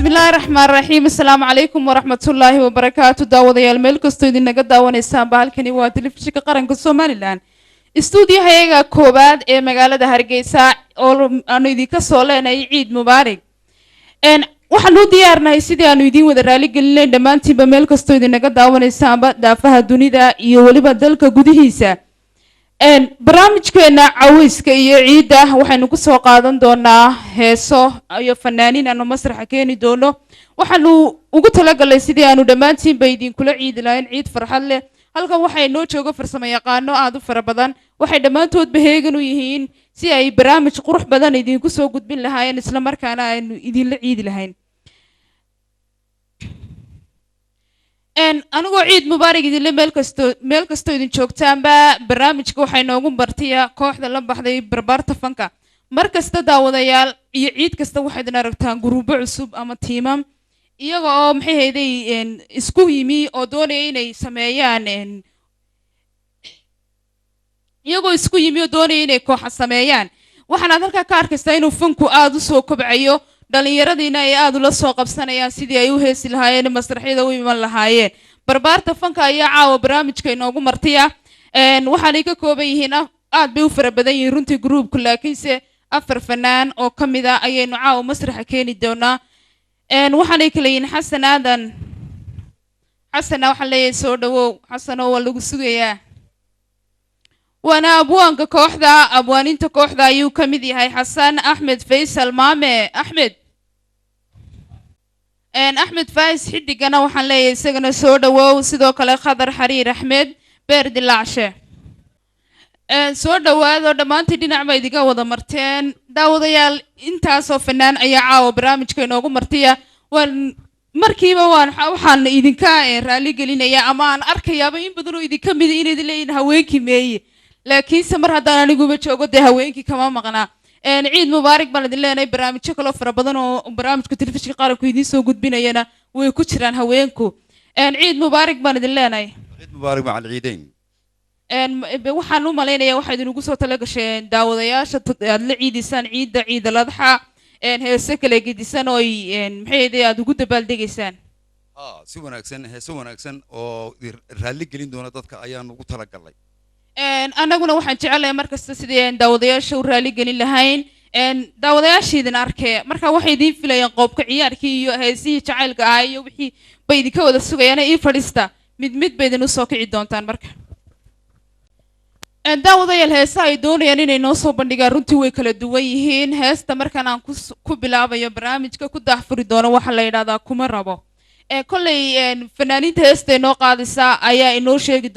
بسم الله الرحمن الرحيم السلام عليكم ورحمة الله وبركاته داوديال meel kastoo idin naga daawanaysaan halkani waa telefishinka qaranka Soomaaliland istuudiyaha koobaad ee magaalada Hargeysa oo aanu idinka soo leenahay ciid mubaarak waxaan u diyaarnahay sidii aanu idin wada raali gelinay dhamaantiinba meel kastoo idin naga daawanaysaan daafaha dunida iyo waliba dalka gudihiisa barnaamijkeena caweyska iyo ciida waxaynu ku soo qaadan doonaa heeso iyo fanaaniin aanu masraxa keeni doono waxaanu ugu talagalay sidii aanu dhamaantiin bay idin kula ciidi lahayn ciid farxad leh halkan waxay noo joogo farsamo yaqaano aad u fara badan waxay dhamaantood baheegan u yihiin si ay barnaamij qurux badan idin ku soo gudbin lahaayeen isla markaana aynu idin la ciidi lahayn anigoo ciid mubaarak idin meel kasto idin joogtaanba barnaamijka waxay noogu martiya kooxda la baxday barbaarta fanka markasta daawadayaal iyo ciid kasta waxaad aragtaan guruubo cusub ama tiimam iyaga oo maxay hayday isku yimi oo doonaya inay sameeyaan koox sameeyaan waxaana halka ka arkaysaa inuu fanku aad u soo kobcayo dhalinyaradiina ay aad ula soo qabsanayaan sidii ay u heesi lahaayeen masraxyada u iman lahaayeen barbaarta fanka ayaa caawa barnaamijka inoogu martiya waxaanay ka kooban yihiin aad bay u fara badan yihiin runtii groupku laakiinse 4 fanaan oo ka mid ah ayaynu caawa masraxa keeni doonaa waxaanay kala yihiin xasan aadan xasana waxaan leeyahay soo dhawow xasano waa lagu sugayaa وانا ابوانك كوحدة ابوانينتا كوحدة ايو كميدي هاي حسن احمد فيصل مامي احمد احمد فايز حدي قنا وحن لي سجن سودا وو سيدو كلا خضر حرير احمد بيرد العشاء سودا وهذا دمانتي دي نعمة يديقا وضا مرتين داوديال انتاسو فنان ايا عاو برامج كينوغو مرتيا markiiba waxaan idinka raali gelinaya ama aan arkayaaba in badan oo idinka mid in idin leeyin haweenkii meeyay laakiin samar haddaan aniguba joogo de haweenkii kama maqnaa ciid mubaarak baan idin leenahay barnaamijyo kale fara badan oo barnaamijka telefishinka qaranku idin soo gudbinayana way ku jiraan haweenku ciid mubaarak baan idin leenahay ciid mubaarak macal ciidayn waxaan u maleynayaa waxa idin ugu soo tala gasheen daawadayaasha aad la ciidisaan ciid ladxa heese kale gedisan oo maxay aad ugu dabaaldegaysaan si wanaagsan heese wanaagsan oo raali gelin doona dadka ayaan ugu tala galay anaguna waxaan jecelahay markasta sidii daawadayaasha u raali gelin lahayn daawadayaashiidin arkee marka waxay idin filayaan qoobka ciyaarkii iyo heesihii jacaylka ah iyo wixii bay idinka wada sugayaan ii fadhiista mid bay idin u soo kici doontaan marka daawadayaal heesaha ay doonayaan inay noo soo bandhigaan runtii way kala duwan yihiin heesta markaan aan ku bilaabayo barnaamijka ku daahfuri doono waxa la yidhahdaa kuma rabo kolley fanaaniinta heesta inoo qaadaysa ayaa inoo sheegi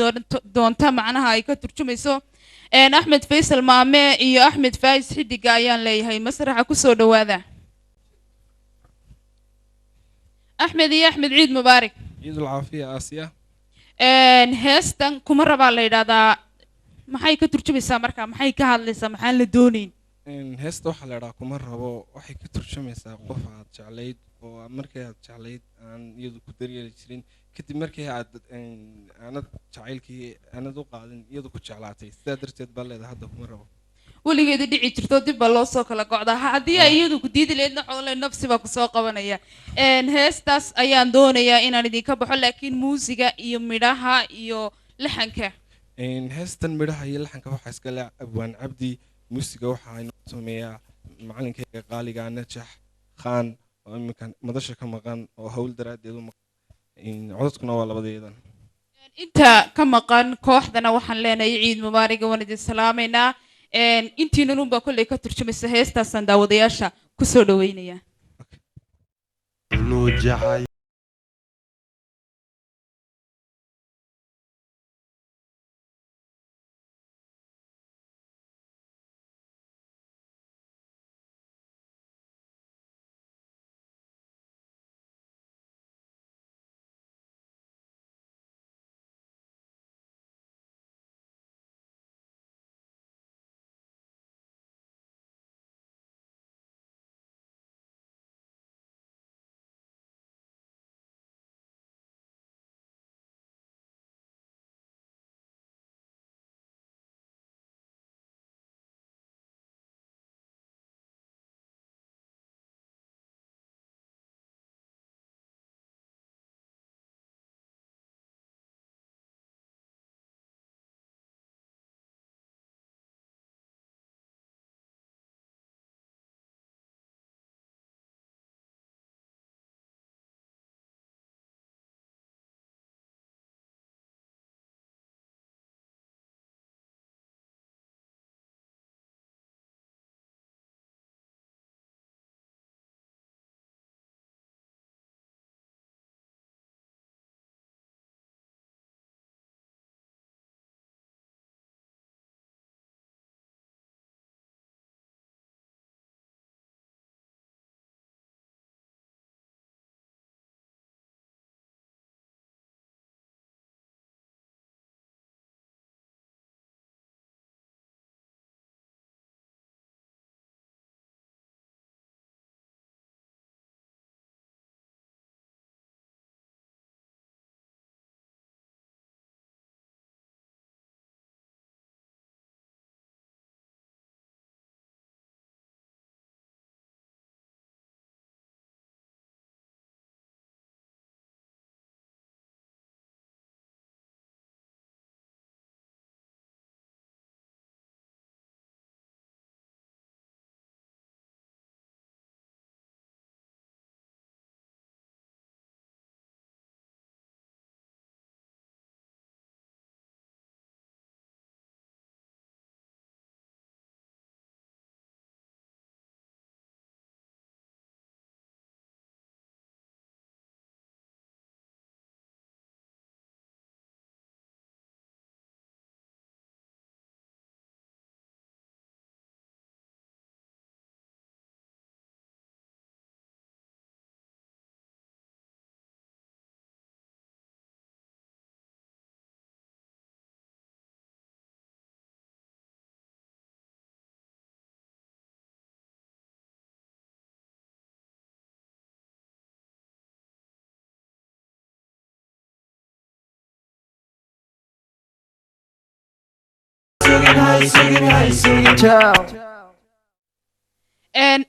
doonta macnaha ay ka turjumayso axmed faysal maame iyo axmed faais xidiga ayaan leeyahay masraxa kusoo dhawaada axmed iyo axmed ciid mubaarak ciid ulcaafiya aasiya heestan kuma rabaa la yidhahdaa maxay ka turjumaysaa marka maxay ka hadlaysaa maxaan la doonayn heesta waxaa la yidhahaa kuma rabo waxay ka turjumaysaa qof aad jeclayd oo markii aad jeclayd aan iyadu ku daryeeli jirin kadib markii aad aanad jacaylkii aanad u qaadin iyadu ku jeclaatay sidaa darteed baa leedahay hadda kuma rabo weligeeda dhici jirto dib baa loo soo kala gocdaa haddii ay iyadu ku diidi leedna xoole nafsi baa kusoo qabanaya heestaas ayaan doonayaa inaan idinka baxo laakiin muusiga iyo midhaha iyo laxanka heestan midhaha iyo laxanka waxaa iska leh abwaan cabdi muusiga waxaa inoo sameeyaa macalinkayga qaaliga najax khaan oo iminka madasha ka maqan oo hawl daraaddeed u maqan codadkuna waa labadeedan inta ka maqan kooxdana waxaan leenahay ciid mubaarak waan idin salaamaynaa intiinan unbaa kolley ka turjumaysa heestaasaan daawadayaasha kusoo dhaweynaya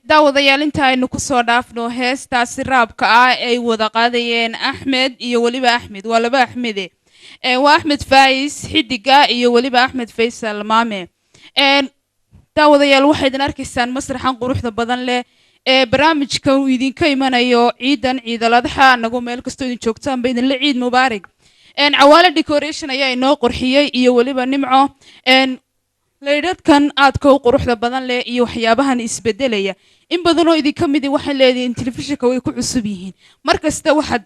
daawadayaal inta aynu ku soo dhaafno heestaasi raabka ah ay wada qaadayeen Axmed iyo waliba Axmed waa laba Axmede waa Axmed Faais Xidiga iyo waliba Axmed Faisal Maame daawadayaal waxaad arkaysaan masraxan quruxda badan leh barnaamijka uu idinka imanayo ciidan ciidaladha anagu meel kasto idin joogtaan ba idin la ciid mubaarak cawaale decoration ayaa inoo qurxiyay iyo waliba nimco leedadkan aadka u quruxda badan leh iyo waxyaabahan isbedelaya in badan oo idinka mid waxay leedahay telefishinka way ku cusub yihiin markasta waxaad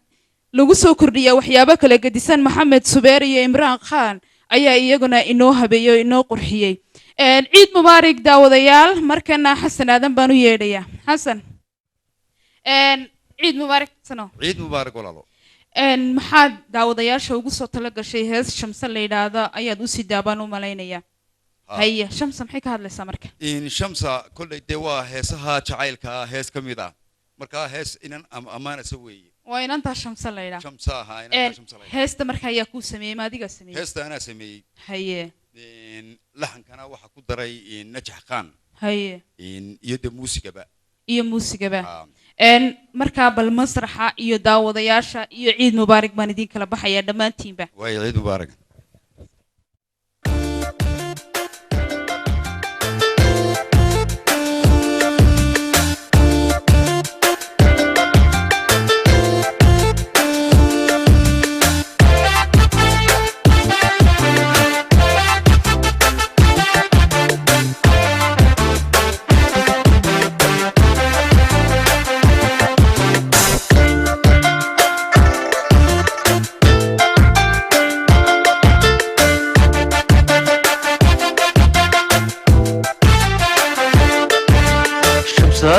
lagu soo kordhiyaa waxyaabo kala gedisan Maxamed Subeer iyo Imraan Khan ayaa iyaguna inoo habeeyo inoo qurxiyay ciid mubaarak daawadayaal markana Xasan Aadan baan u yeedhayaa Xasan ciid mubaarak sano ciid mubaarak walaalo maxaad daawadayaasha ugu soo tala gashay hees Shamsa la yiraahdo ayaad u sii daabaan u malaynayaa هيا شمس محيك هذا السمرك إن شمس كل الدواء هسها جعلك هس كميدا مركا هس إن أمانة سوي وين أنت شمس الليلة شمسها هاي أنت شمس الليلة هست مركا يكون سمي ما ديك سمي هست أنا سمي هيا إن لحن كنا واحد قدري إن نجح خان هيا إن يد موسيقى بقى موسيقى بقى إن مركا بالمسرح يداو ضياشة يعيد مبارك ما نديك لبحيا دمان تيم بقى وعيد مبارك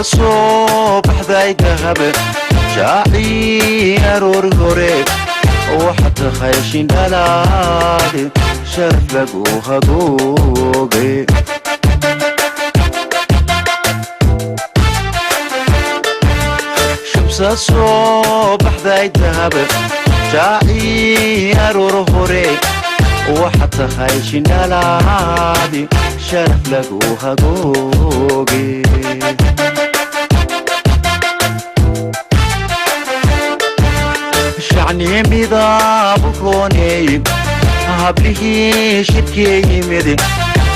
صوبح ذاي ذهب شاعي أرور غوري وحتى خيشين دلالي شرف لقوها قوبي شمس الصوبح ذاي ذهب شاعي أرور غوري وحتى خيشين دلالي شرف لقوها قوبي شعني ميدا بكوني هبليه شتكي مدي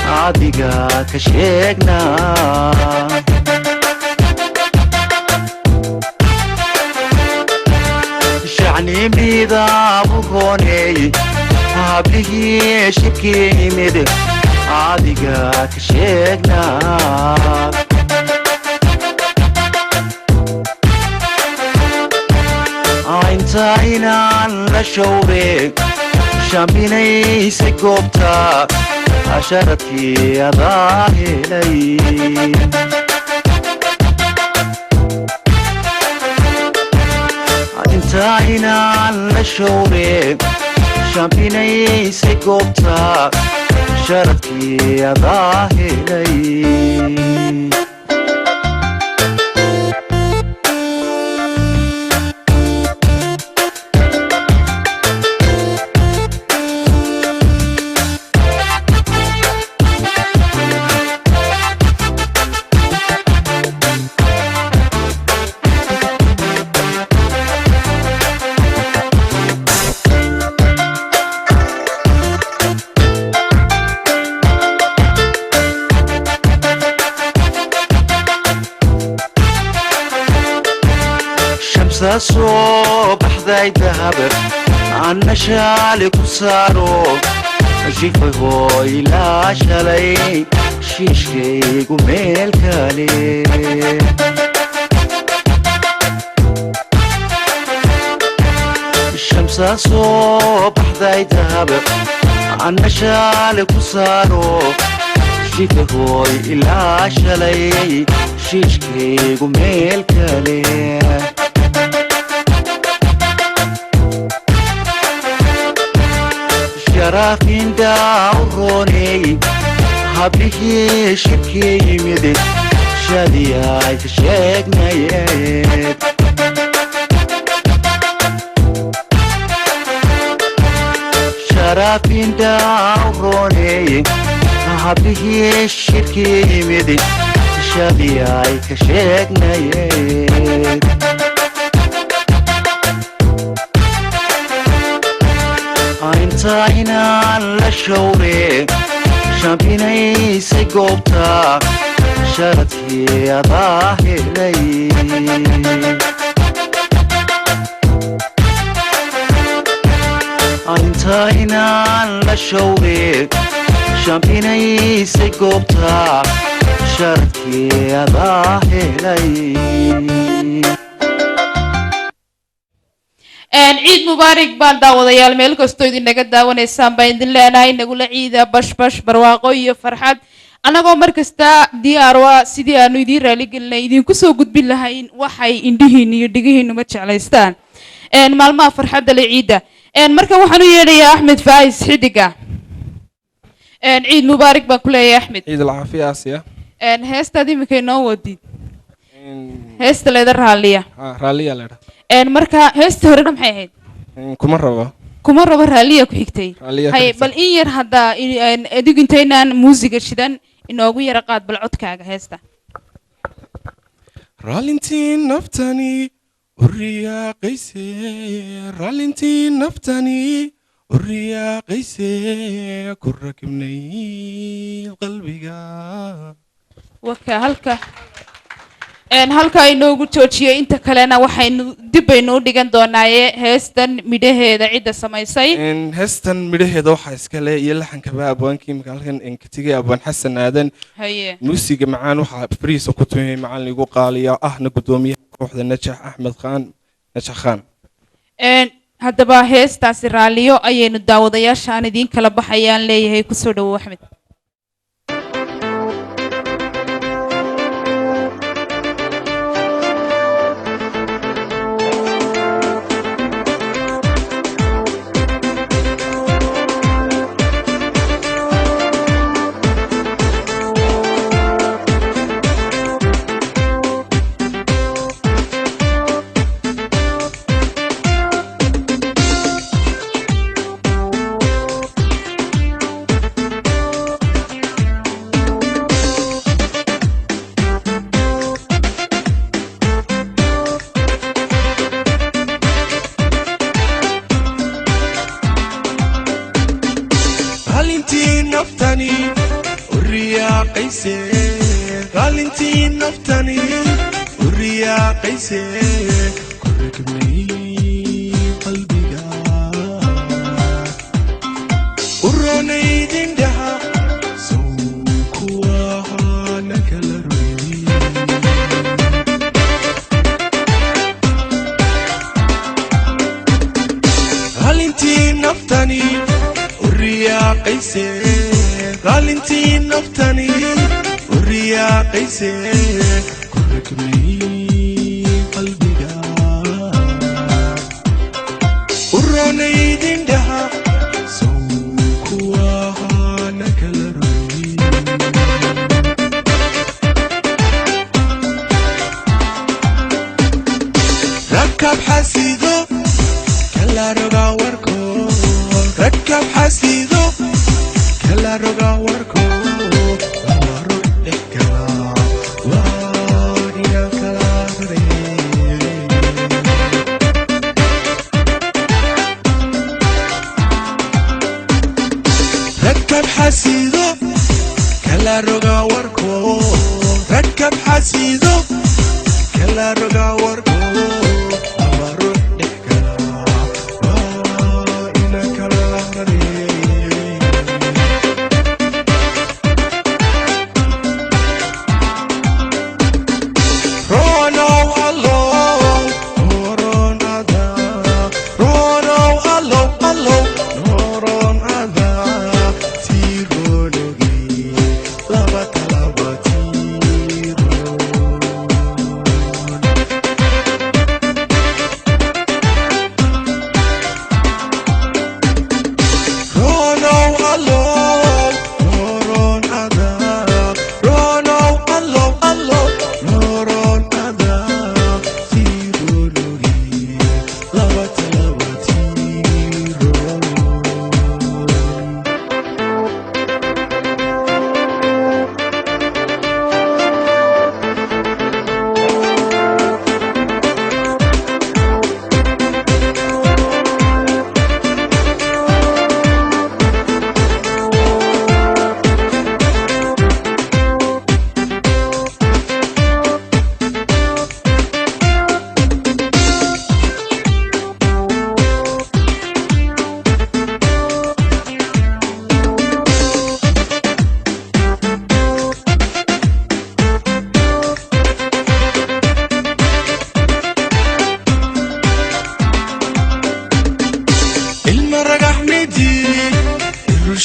عاديقا كشيقنا شعني ميدا بكوني هبليه شتكي مدي عاديقا كشيقنا عينان لشوبك شامبيني سكوبتا عشرتي يا ظاهلي عينان لشوبك شامبيني سكوبتا عشرتي يا ظاهلي صوبح ذاي ذهب عنا شالك وصارو جيفي هوي لا شالي شيشكي قميل كالي الشمس صوبح ذاي ذهب عنا شالك وصارو جيفي هوي لا شالي شيشكي قميل كالي شرافين داوروني هبليه شكي مدي شادياي تشيقنا يد شرافين داوروني هبليه bihii shirkii yimid shadii ay ka sheegnayeed inta inaan la shawre shaambinaysay goobta sharadkii adaa helay inta inaan la shawre shaambinaysay goobta sharadkii adaa helay ciid mubaarak baan daawadayaal meel kastoo idinaga daawanaysaan baan idin leenahay nagula ciida bashbash barwaaqo iyo farxad anagoo markasta diyaar waa sidii aanu idiin raaligelinay idinku soo gudbin lahayn waxay indhihiin iyo dhigihiin uma jeclaystaan maalmaha farxadda la ciida marka waxaan u yeedhayaa axmed faais xidiga ciid mubaarak baan ku leeyahay axmed ciid alcaafiya aasiya heestaad iminka inoo wadid heesta leeda raaliya raaliya leedha marka heesta horena maxay ahayd kuma rabo raaliya ku xigtay hay bal in yar hadda adigu intaynaan muusiga shidan inoogu yara qaad bal codkaaga heesta raalintii naftani uriyaaqayse raalintii naftani uriyaaqayse ku rakibnay qalbiga waka halka inoogu joojiyay inta kalena waxaynu dib baynu u dhigan doonaaye heestan midhaheeda cidda samaysay heestan midhaheeda waxaa iskale iyo laxankaba abwaankii imika halkan enkatigay abwaan xasan aadan haye muusiga macaan waxaa fariisa ku tumay macalin igu qaaliya ahna gudoomiyaha kooxda najax axmed khaan najax khaan haddaba heestaasi raaliyo ayaynu daawadayaashaan idiin kala baxayaan leeyahay kusoo dhawow axmed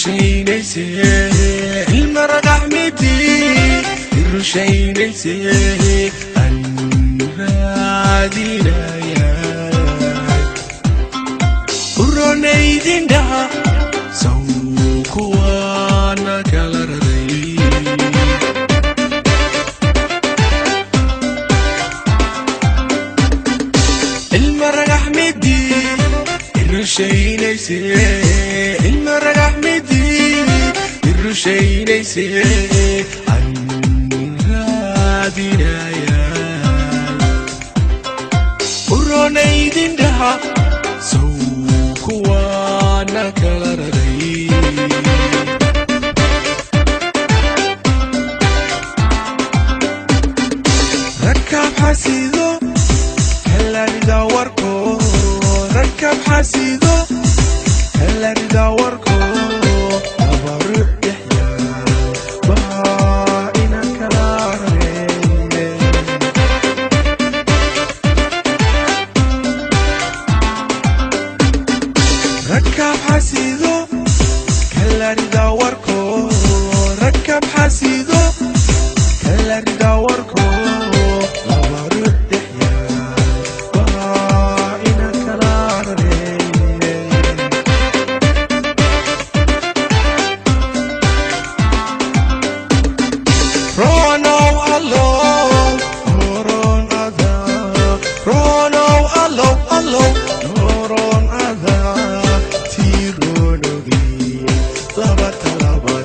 rushaynayse ilmarag axmedi rushaynayse an raadinaya uronaydindhaha saw kuwaana kala raray ilmarag axmedi rushaynayse ilmarag axmedi rushaynayse an raadinaya uronaydindhaha saw kuwaana kala raray rakaab xasido kalarida warko rakaab xasido kalarida warko abaruux dhexyaa baa ina kala raray rakaab xasido kalarida warko rakaab xasido kalarida warko abaruux dhexyaa baa ina kala raray ronow allow noron ada ronow allow noron ada tironogi laba talaba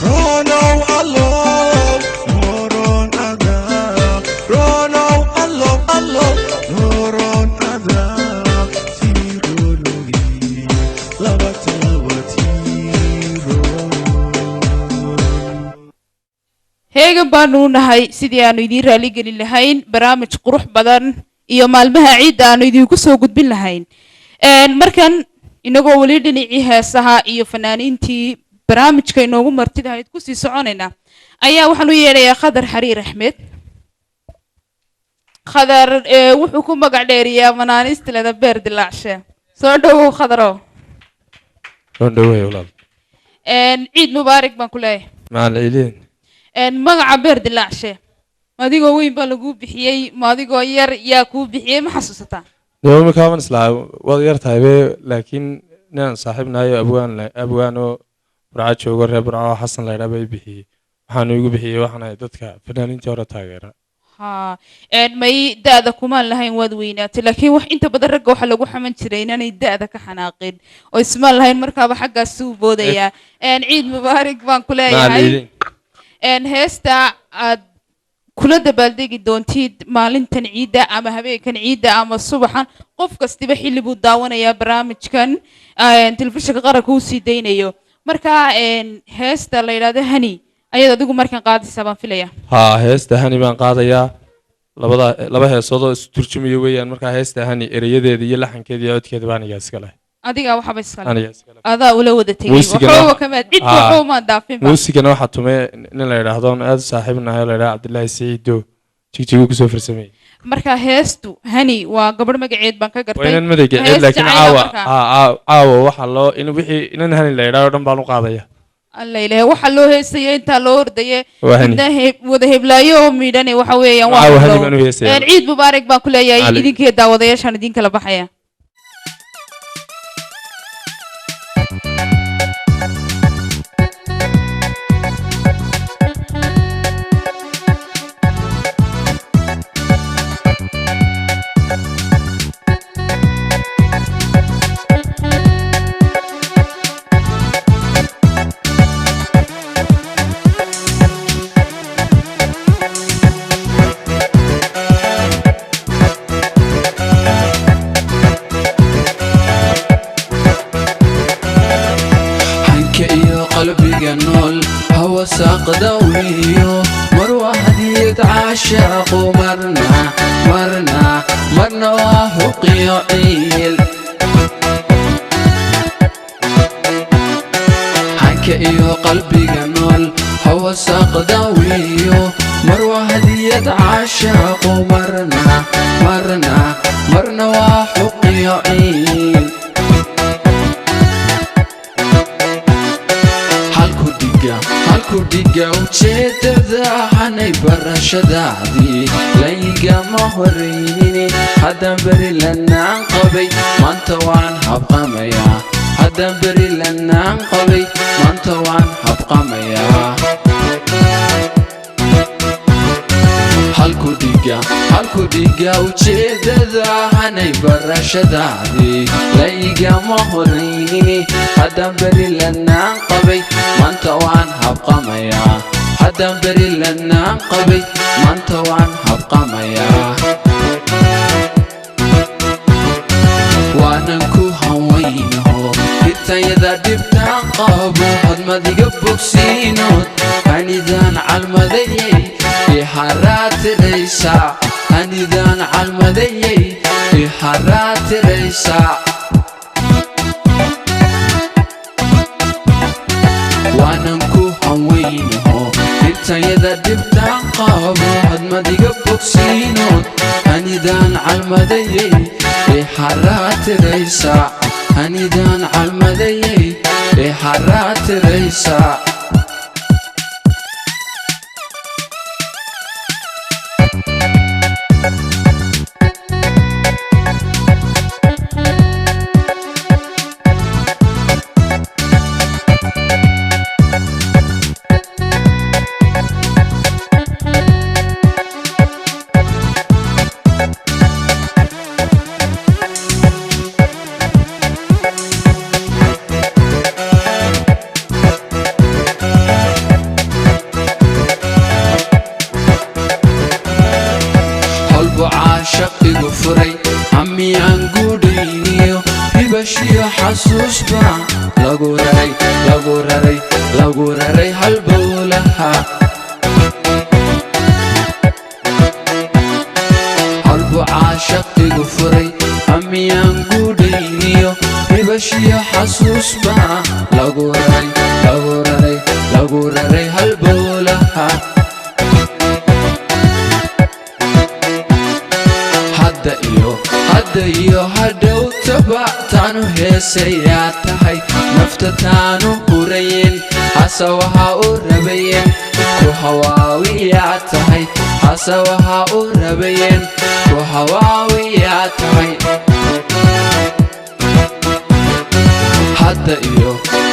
ronow allow noron ada ronow allow noron ada tironogi laba talaba heegan baanu u nahay sidii aanu idiin raali gelin lahayn barnaamij qurux badan iyo maalmaha ciidda aanu idinku soo gudbin lahayn markan inagoo weli dhinacii heesaha iyo fanaaniintii barnaamijka inoogu martidahayd kusii soconayna ayaa waxaan u yeedhayaa khadar xariir axmed khadar wuxuu ku magac dheeriyaa manaaniistilada beer dilaacshe soo dhowow khadaro dhowey walaal ciid mubaarak baan ku leeyahay macaliliin magaca beer dilaacshe maadigoo weyn baa laguu bixiyey maadigoo yar yaa kuu bixiyey ma xasuusataa dawmi kaaban islaa waad yar tahay be laakiin ninaan saaxiibnayo abwaan oo burca joogo reer burca oo xasan laydhaa bay bixiyey waxaanu igu bixiyey waxaan ahay dadka fanaaniintii hore taageera ha may da-da kumaan lahayn waad weynaatay laakiin wax inta badan ragga waxaa lagu xaman jiray inaanay da-da ka xanaaqin oo ismaan lahayn markaaba xaggaas u boodayaa ciid mubaarak baan ku leeyahay heesta aad kula dabaaldegi doontid maalintan ciidda ama habeenkan ciidda ama subaxan qof kastiba xilli buu daawanayaa barnaamijkan telefishinka qaranka uu sii daynayo marka heesta la yidhaahdo hani ayaad adigu markan qaadaysaa baan filaya haa heesta hani baan qaadayaa laba heesood oo isu turjumayo weeyaan markaa heesta hani erayadeeda iyo laxankeeda iyo codkeeda baan igaa iska leh adiga waxba iskale adaa ula wada tegay waxba kamaad cid waxba ma daafin muusigana waxa tumay nin la yiraahdo aad saaxiibnahay la yiraahdo Cabdullaahi Saciido jigjigu ku soo farsamay marka heestu hani waa gabadh magaceed baan ka gartay waynan magaceed laakiin caawa waxa loo in wixii inan hani la yiraahdo dhan baan u qaadaya alla ilaahay waxa loo heesayay inta loo ordaye wada heblaayo oo miidhane waxa weeyaan waa ciid mubaarak baan ku leeyahay idinkii daawadayaashan idin kala baxaya قدويو مروة هدية عاشق مرنا وافقي عيل حكي قلبي جنول هو ساق دويو مروة هدية عاشق مرنا وحقي عين halku dhiga ujeedada hanay barashadaadii laygama horreynine haddaan beri lanaan qabay maanta waan habqamayaa haddaan beri lanaan qabay maanta waan habqamayaa halku dhiga ujeedada hanay barashadaadii laygama horreynine haddaan beri lanaan qabay maanta waan habqamayaa haddaan beri lanaan qabay maanta waan habqamayaa waanan ku hawaynaho hitayada dhibtaan qabo hadmadiga bogsiinood hanidaan calmadayay iharatiraysaa hanidaan calmadayay iharatiraysaa waanan ku hawaynaho hitayada dhibtaan qabo hadmadiga bogsiinood hanidaan calmadayay iharatiraysaa hanidaan calmadayay iharatiraysaa shaqigu furay amiyaan guudhayniyo hibashiyo xasuusba lagu raray halbowlaha halbucaa shaqigu furay amiyaan guudhayniyo hibashiyo xasuusba lagu raray halbowlaha hadda iyo hadhow tabactaanu heesayaa tahay nafta taanu hurayeen hase waxaa u rabayeen ku hawaawiyaa tahay hase waxaa u rabayeen ku hawaawiyaa tahay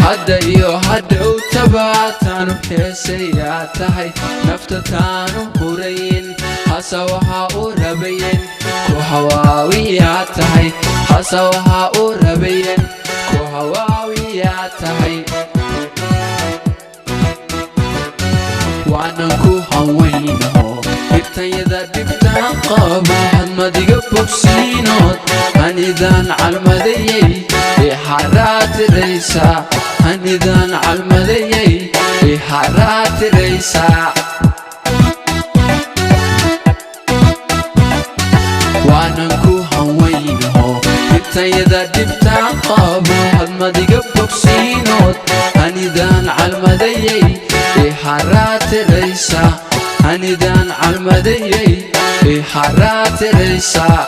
hadda iyo hadhow tabactaanu heesayaa tahay nafta taanu hurayeen hase waxaa u rabayeen ku hawaawiyaa tahay hase waxaa u rabayeen ku hawaawiyaa tahay waanan ku hawaynaho hitayada dhibtaan qabo hadmadiga bogsiinood hanidaan calmadayay iharatiraysaa hanidaan calmadayay iharatiraysaa waanan ku hawaynaho hitayada dhibtaan qabo hadmadiga bogsiinood hanidaan calmadayay iharatiraysaa hanidaan calmadayay iharatiraysaa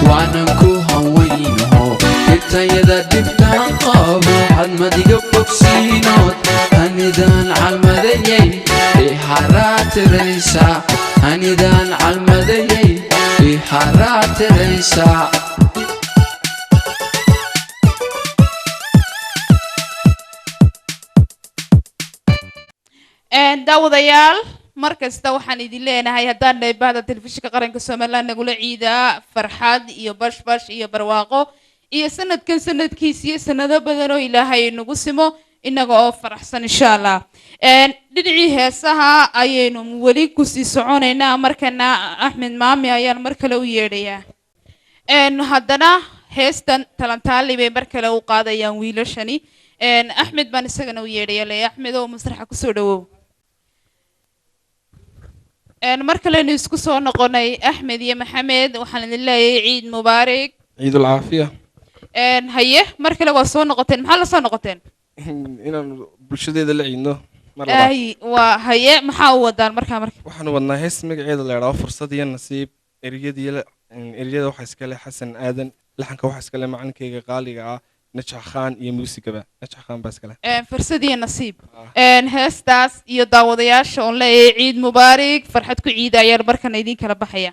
waanan ku hawaynaho hitayada dhibtaan qabo hadmadiga bogsiinood hanidaan calmadayay iharatiraysaa hanidaan calmadayay iharatiraysaa daawadayaal markasta waxaan idin leenahay haddaan nahay bahda telefishinka qaranka Soomaaliland nagula ciida farxad iyo bashbash iyo barwaaqo iyo sanadkan sanadkiisa iyo sanado badan oo Ilaahay nagu simo inaga oo faraxsan insha Allah dhinacii heesaha ayaynu wali ku sii soconaynaa markana Axmed Maami ayaan mar kale u yeedhayaa haddana heestan talantaali bay mar kale u qaadayaan wiilashani Axmed baan isagana u yeedhayaa Axmed oo masraxa ku soo dhawow mar kale isku soo noqonay Axmed iyo Maxamed waxaan idin leeyahay ciid mubaarak ciidul caafiya haye mar kale waa soo noqoteen maxaa la soo noqoteen inaan bulshadeeda la ciidno mar labaad ay waa haye maxaa u wadaan markaa marka waxaanu wadnaa hees magaceeda la yidhaahdo fursad iyo nasiib ereyada waxaa iskale xasan aadan laxanka waxaa iskale macalinkayga qaaliga ah najax khaan iyo muusigaba najax khaan baa iskale fursad iyo nasiib heestaas iyo daawadayaasha oon leeyahay ciid mubaarig farxad ku ciida ayaan markana idiin kala baxaya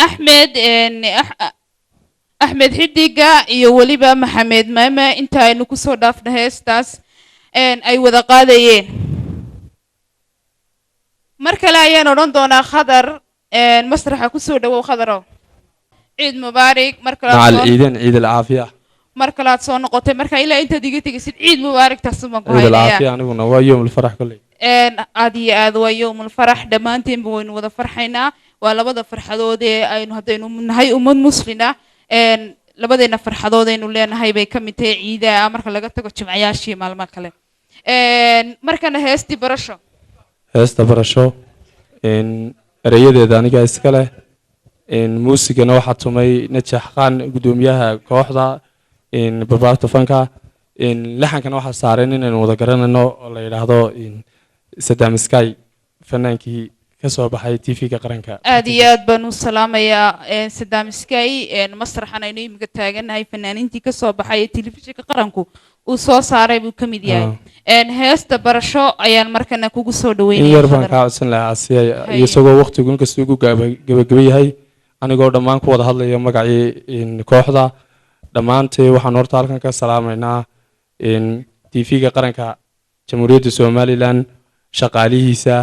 أحمد أحمد حديقة iyo waliba maxamed maama inta aynu ku soo dhaafna heestaas ay wada qaadayeen mar kale ayaan odhan doonaa khadar masraxa ku soo dhawow khadaro ciid mubaarig mar kale مع العيدين عيد العافية mar kale aad soo noqotay marka ilaa intaad iga tegaysid ciid mubaarig taas baan ku عيد haynayaa العافية أنا قلنا هو يوم الفرح كله aad iyo aad waa yowmul farax dhammaanteenba waynu wada farxaynaa waa labada farxadood ee aynu haddaynu nahay ummad muslina labadeena farxadood aynu leenahay bay ka mid tahay ciidaha marka laga tago jimcayaashii maalmo kale markana heestii barasho heesta barasho erayadeeda aniga iska leh muusigana waxaa tumay najax khaan gudoomiyaha kooxda barbaarta fanka laxankana waxaa saareen inaynu wada garanayno oo la yidhaahdo Saddam Sky fanaankii ka soo baxay TV-ga qaranka aad iyo aad baan u salaamayaa Saddam Sky masraxan aynu imika taaganahay fanaaniintii ka soo baxay telefishinka qaranku uu soo saaray buu ka mid yahay heesta barasho ayaan markana kugu soo in dhaweynaya yar baan kaa codsan lahaa Asiya isagoo waqtigu inkasta ugu gabagaba yahay anigoo dhammaan ku wada hadlaya magacii kooxda dhammaantii waxaan horta halkan ka salaamaynaa TV-ga qaranka Jamhuuriyadda Somaliland shaqaalihiisa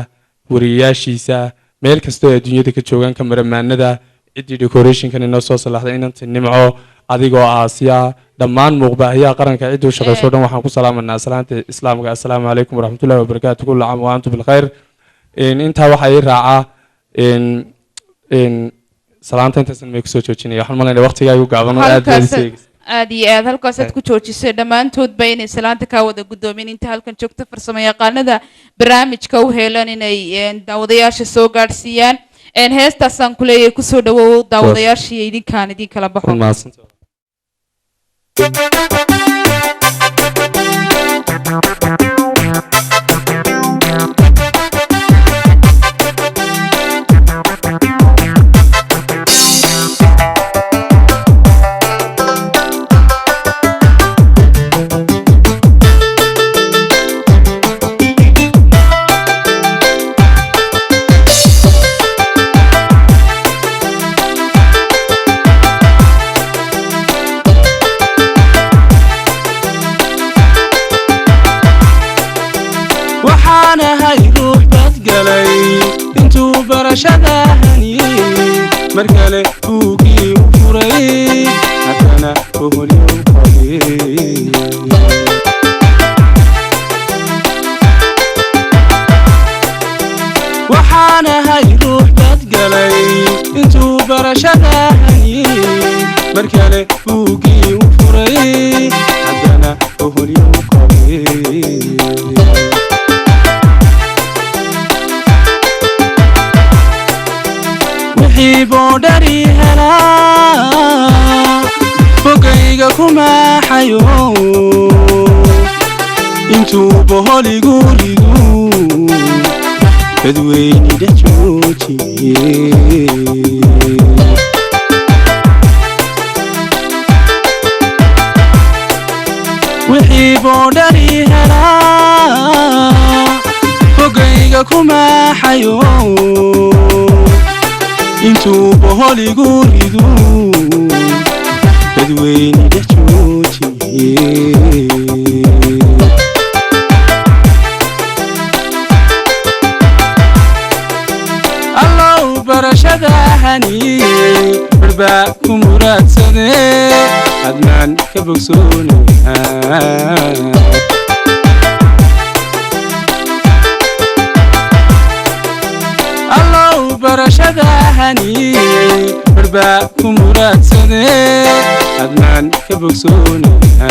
wariyaashiisa meel kasta oo adduunyada ka joogan kameramaanada cidii decoration-kan inoo soo salaxday inanta nimco adigoo Asiya dhammaan muuqbaahiyaha qaranka cidii u shaqeyso dhan waxaan ku salaamanaa salaanta islaamka assalaamu calaykum waraxmatullaahi wabarakaatuh kullu caam wa antum bil khayr inta waxa ay raacaa salaanta intaasna may kusoo joojinaya waxaan malaynayaa waqtiga ay u gaaban oo aad iyo aad halkaasaad ku joojisay dhammaantoodba inay salaanta kaa wada guddoomin inta halkan joogta farsamo yaqaanada barnaamijka u heelan inay daawadayaasha soo gaadhsiiyaan heestaasaan ku leeyahay kusoo dhawow daawadayaashii idinkaan idin kala baxo markale buugii u furay haddana boholyo qabay waxaan ahay ruux badgalay intuu barashada haniyey markale buugii u furay haddana boholyo qabay boodhari helaa fogayga kuma xayo intuu boholigu ridu dadweyni dhex joojiyey wixii boodhari helaa fogayga kuma xayo intuu boholigu ridu dadweyni dhex joojiyey allow barashada haniyey barbaa ku muraadsadee hadmaan ka bogsoonaya barashada haniyey barbaa ku muraadsadee hadmaan ka bogsoonaya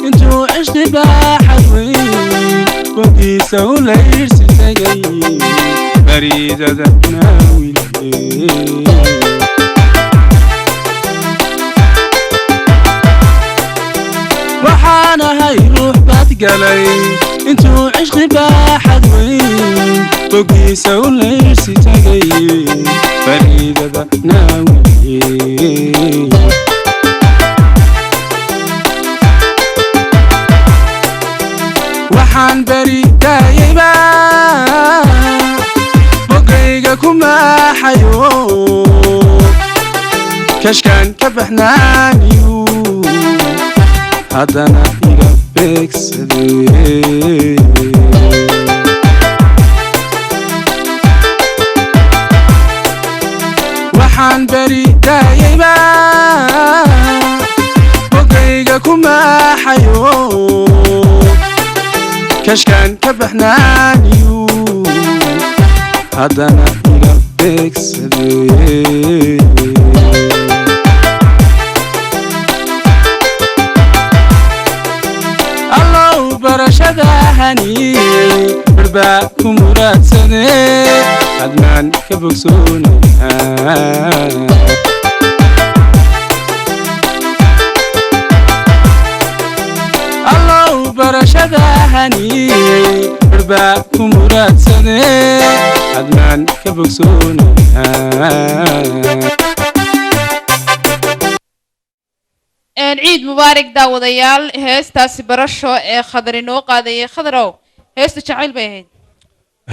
intuu cishqi baaxad weyn wadiisa u layrsiisagay bariidada naawile waxaan ahay ruux badgalay intuu cishqi baaxad weyn wadiisa u layrsiisagay bariidada naawile waxaan bari daayayba bogayga kuma xayo kashkaan ka baxnaaniyu haddana iga beegsadee waxaan bari daayayba bogayga kuma xayo kashkaan ka baxnaaniyu haddana iga beegsaday allow barashadahani barbaa ku muraadsadee hadmaan ka bogsoonaa allow barashadahani barbaa ku muraadsadee hadmaan ka bogsoonaa ciid mubaarak daawadayaal heestaasi barasho ee khadar inoo qaadayay khadarow heesta jacayl bay ahayd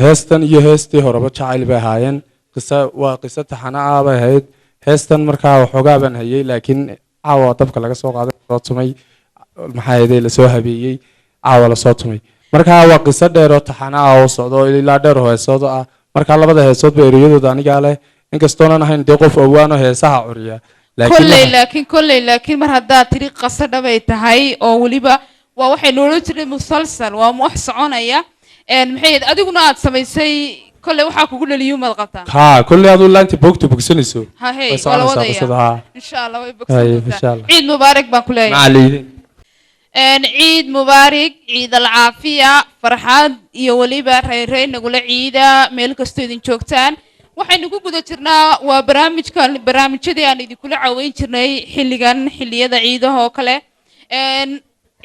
heestan iyo heestii horeba jacayl bay ahaayeen waa qiso taxana ah bay ahayd heestan markaa waxoogaa baan hayay laakiin caawa dabka laga soo qaaday soo tumay maxaa yeelay la soo habeeyay caawa la soo tumay markaa waa qiso dheer oo taxana ah oo socdo ilaa dheer oo heesoodo ah markaa labada heesood bay eriyadooda anigaa leh inkastoonan ahayn dee qof ogaano heesaha curiya kolley mar haddaad tiri qasadha bay tahay oo weliba waa waxay noola jiray musalsal waa wax soconaya maxay adiguna aad samaysay kolley waxaa kugu dhaliyo maad qabtaa haa kolley aduu laanti boogta bogsanayso hahey wala wadaya insha allah way bogsanaysaa ciid mubaarak baan ku leeyahay macaliidin ciid mubaarak ciid alcaafiya farxad iyo weliba reyrey nagula ciida meel kastoo idin joogtaan waxaynu ku guda jirnaa waa barnaamijyadii aan idinkula caweyn jirnay xilliyada ciidaha oo kale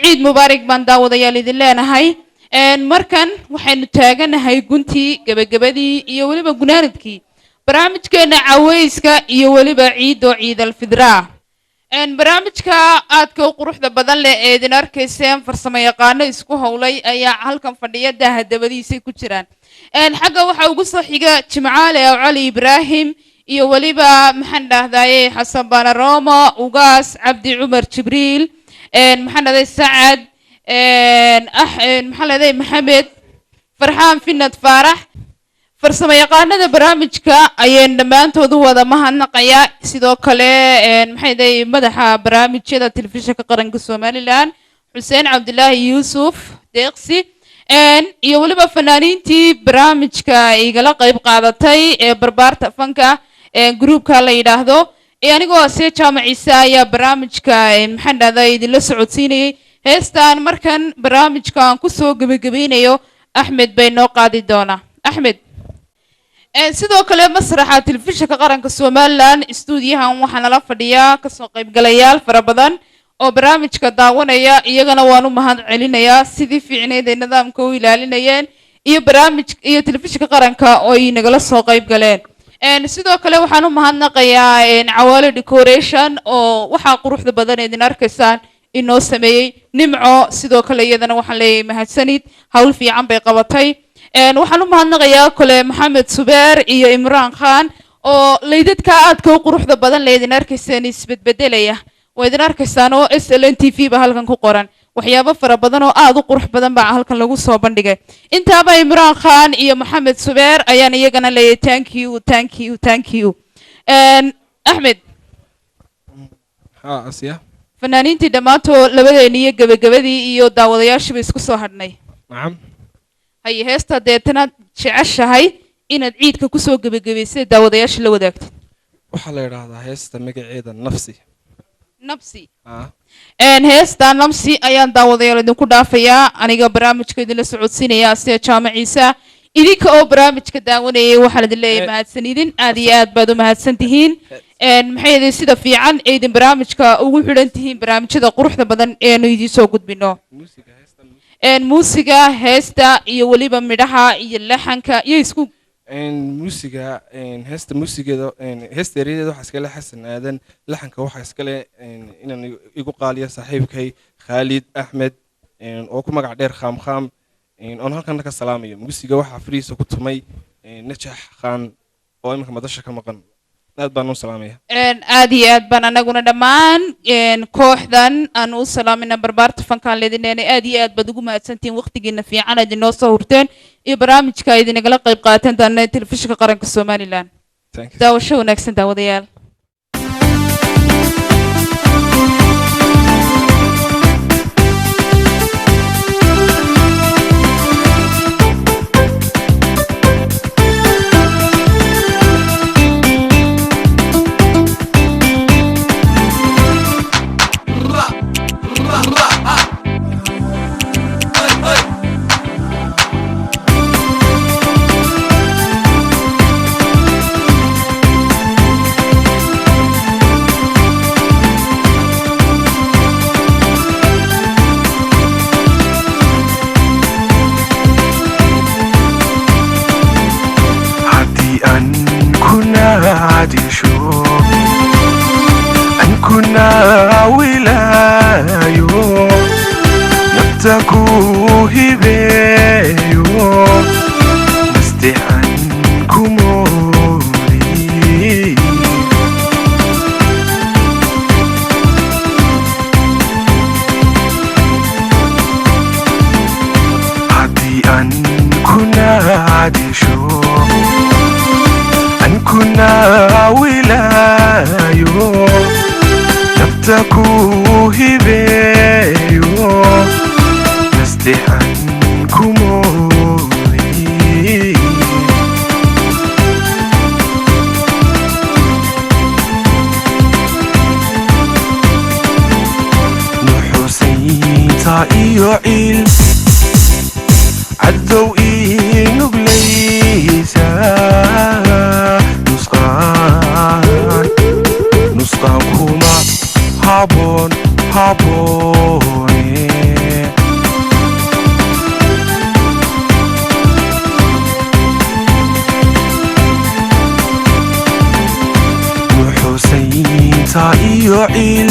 ciid mubaarak baan daawadayaal idin leenahay markan waxaynu taaganahay guntii gebagabadii iyo weliba gunaanadkii barnaamijkeena caweyska iyo weliba ciidoo ciid alfidraa barnaamijka aadka u quruxda badan leh ee idin arkayseen farsamo yaqaano isku howlay ayaa halkan fadhiya daaha dabadiisay ku jiraan xagga waxaa ugu soo xiga jimcaale aw cali ibraahim iyo weliba maxaan dhahdaye xasan banaromo ugaas cabdi cumar jibriil maxaan dhahday sacad maxaan leedahay maxamed farxaan finad faarax farsamo yaqaanada barnaamijka ayaan dhammaantood u wada mahadnaqayaa sidoo kale maxay dahay madaxa barnaamijyada telefishinka qaranka somaliland xuseen cabdilaahi yuusuf deeqsi iyo weliba fanaaniintii barnaamijka igala qayb qaadatay ee barbaarta fanka groupka la yidhaahdo anigoo see jaamaciisa ayaa barnaamijka maxaan dhahday idinla socodsiinayay heestaan markan barnaamijka aan kusoo gebagabeynayo axmed bay noo qaadi doonaa axmed sidoo kale masraxa telefishinka qaranka somaliland stuudiyahan waxaa nala fadhiyaa kasoo qaybgalayaal fara badan oo barnaamijka daawanaya iyagana waan u mahad celinayaa sidii fiicneyd ay nidaamka u ilaalinayeen iyo telefishinka qaranka oo ay nagala soo qayb galeen sidoo kale waxaan u mahadnaqayaa cawaale decoration oo waxaa quruxda badan idin arkaysaan inoo sameeyey nimco sidoo kale iyadana waxaan leeyahay mahadsanid hawl fiican bay qabatay waxaan u mahadnaqayaa kale maxamed subeer iyo imraan khan oo laydadka aadka u quruxda badan leydin arkaysaan isbedbedelaya waa idin arkaysaan oo sln t v ba halkan ku qoran waxyaabo fara badan oo aad u qurux badan baa halkan lagu soo bandhigay intaaba imraan khan iyo maxamed subeer ayaan iyagana leeyahay thank you axmed fanaaniintii dhammaantoo labadeeni iyo gebagabadii iyo daawadayaashiiba isku soo hadhnay nacam haye heesta deetana jeceshahay inaad ciidka kusoo gebagabaysay daawadayaasha la wadaagtid waxaa la yidhaahdaa heesta magaceeda nafsi heesta nafsi ayaan daawadayaal idinku dhaafayaa aniga barnaamijka idinla socodsiinaya sida jaamaciisa idinka oo barnaamijka daawanayay waxaan idin leeyahay mahadsanidin aad iyo aad baad u mahadsan tihiin maxay idin sida fiican ee idin barnaamijka ugu xidhan tihiin barnaamijyada quruxda badan eenu idiin soo gudbino muusiga heesta iyo weliba midhaha iyo laxanka iyo isku muusiga heesta muusigeeda heesta eryadeeda waxaa iskale xasan aadan laxanka waxaa iskale inaan igu qaaliyo saaxiibkay khaalid axmed oo ku magac dheer khaamkhaam oon halkan ka salaamayo muusiga waxaa fariisa ku tumay najax khan oo iminka madasha ka maqan aad baan u salaamaya aad iyo aad baan anaguna dhammaan kooxdan aan u salaamina barbaarta fankaan leedineen aad iyo aad baad ugu mahadsantihiin waqtigiina fiican aad inoo soo hurteen iyo barnaamijka ay idinagala qayb qaateen doona telefishinka qaranka somaliland daawasho wanaagsan daawadayaal عادشو أن كنا ولايو نبتكو هبايو نستحن كموري عدي أن كنا عادشو أن كنا ولايو نبتكو هبايو نستحن كموري نحسين طائيو عيل عدو إينو بليسا نسقان كوما هابون وحسين طائيو عيل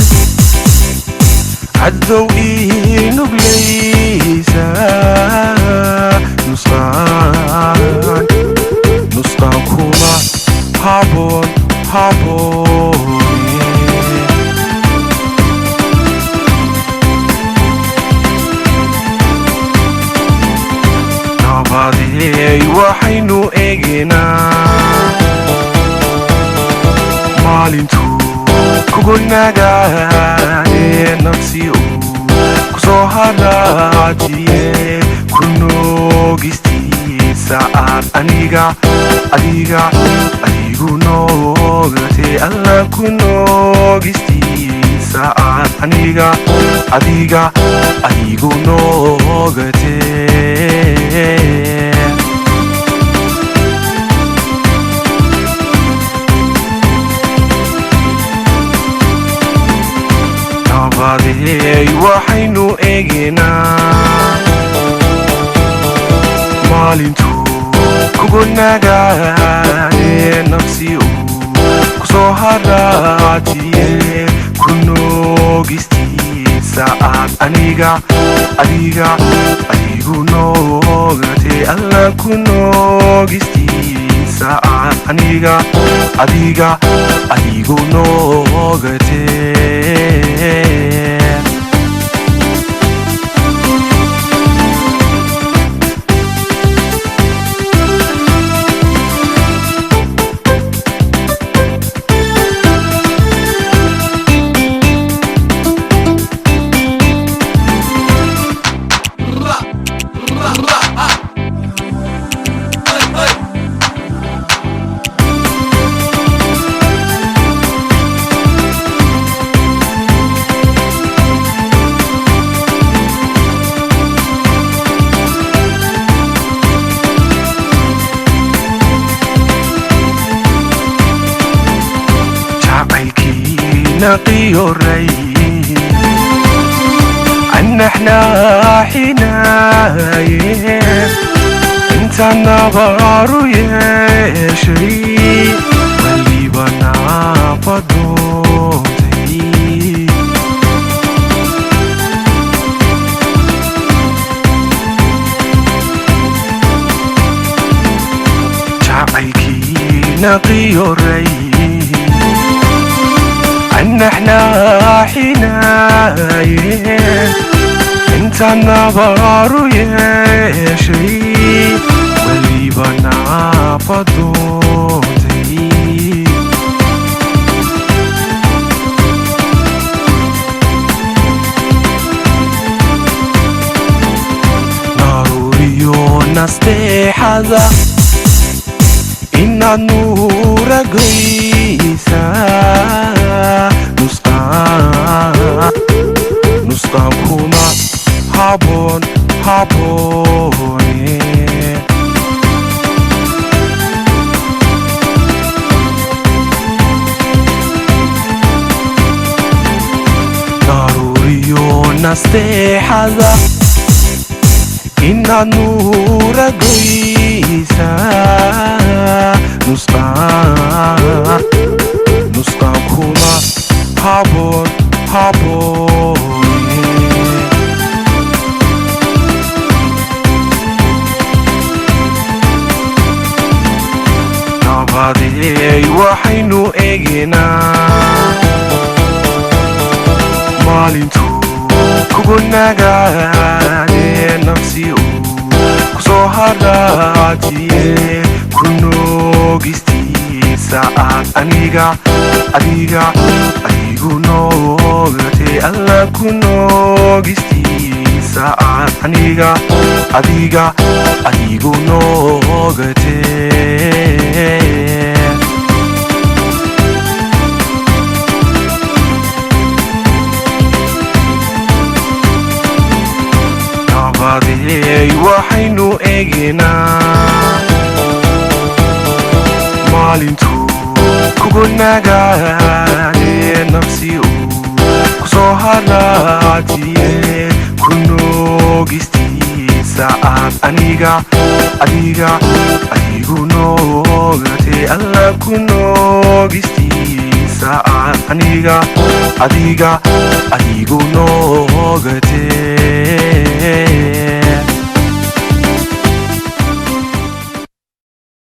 عدو إينو بليسا نسقان كوما هابون نبادي وحينو إيجنا مالنتو كوغونا غاني نفسيو كسوهراتي كنو جستي ساعات أنيغا أديغو نوغتي ألا كنو جستي ساعات أنيغا أديغو نوغتي نبادي وحينو إيجنا مالنتو كوغونا غاني نفسيو كسوهراتي كنو جستي ساعات أنيغا أديغو نوغتي ألا كنو جستي ساعات أنيغا أديغو نوغتي نقي الري عن احنا حناية انت النظر يا شري واللي بنا فضوتي شعيكي نقي الري عن احنا حناية انت النظر يا شري واللي بنا فضوتي ضروريو نستحضر إن النور قيسا نسقان كوما هابون ضروريو نستحضر إن النور قيسا نسقان waxaynu eegaynaa maalintuu kugu nagaade nafsi uu kusoo haraatiye ku noogistiisa aad adigu noogate alla ku noogistiisa aad adigu noogate nabadeey waxaynu eegaynaa maalintuu kugu nagaade nafsi uu kusoo haraatiye ku noogistiisa aad adigu noogate alla ku noogistiisa aad adigu noogate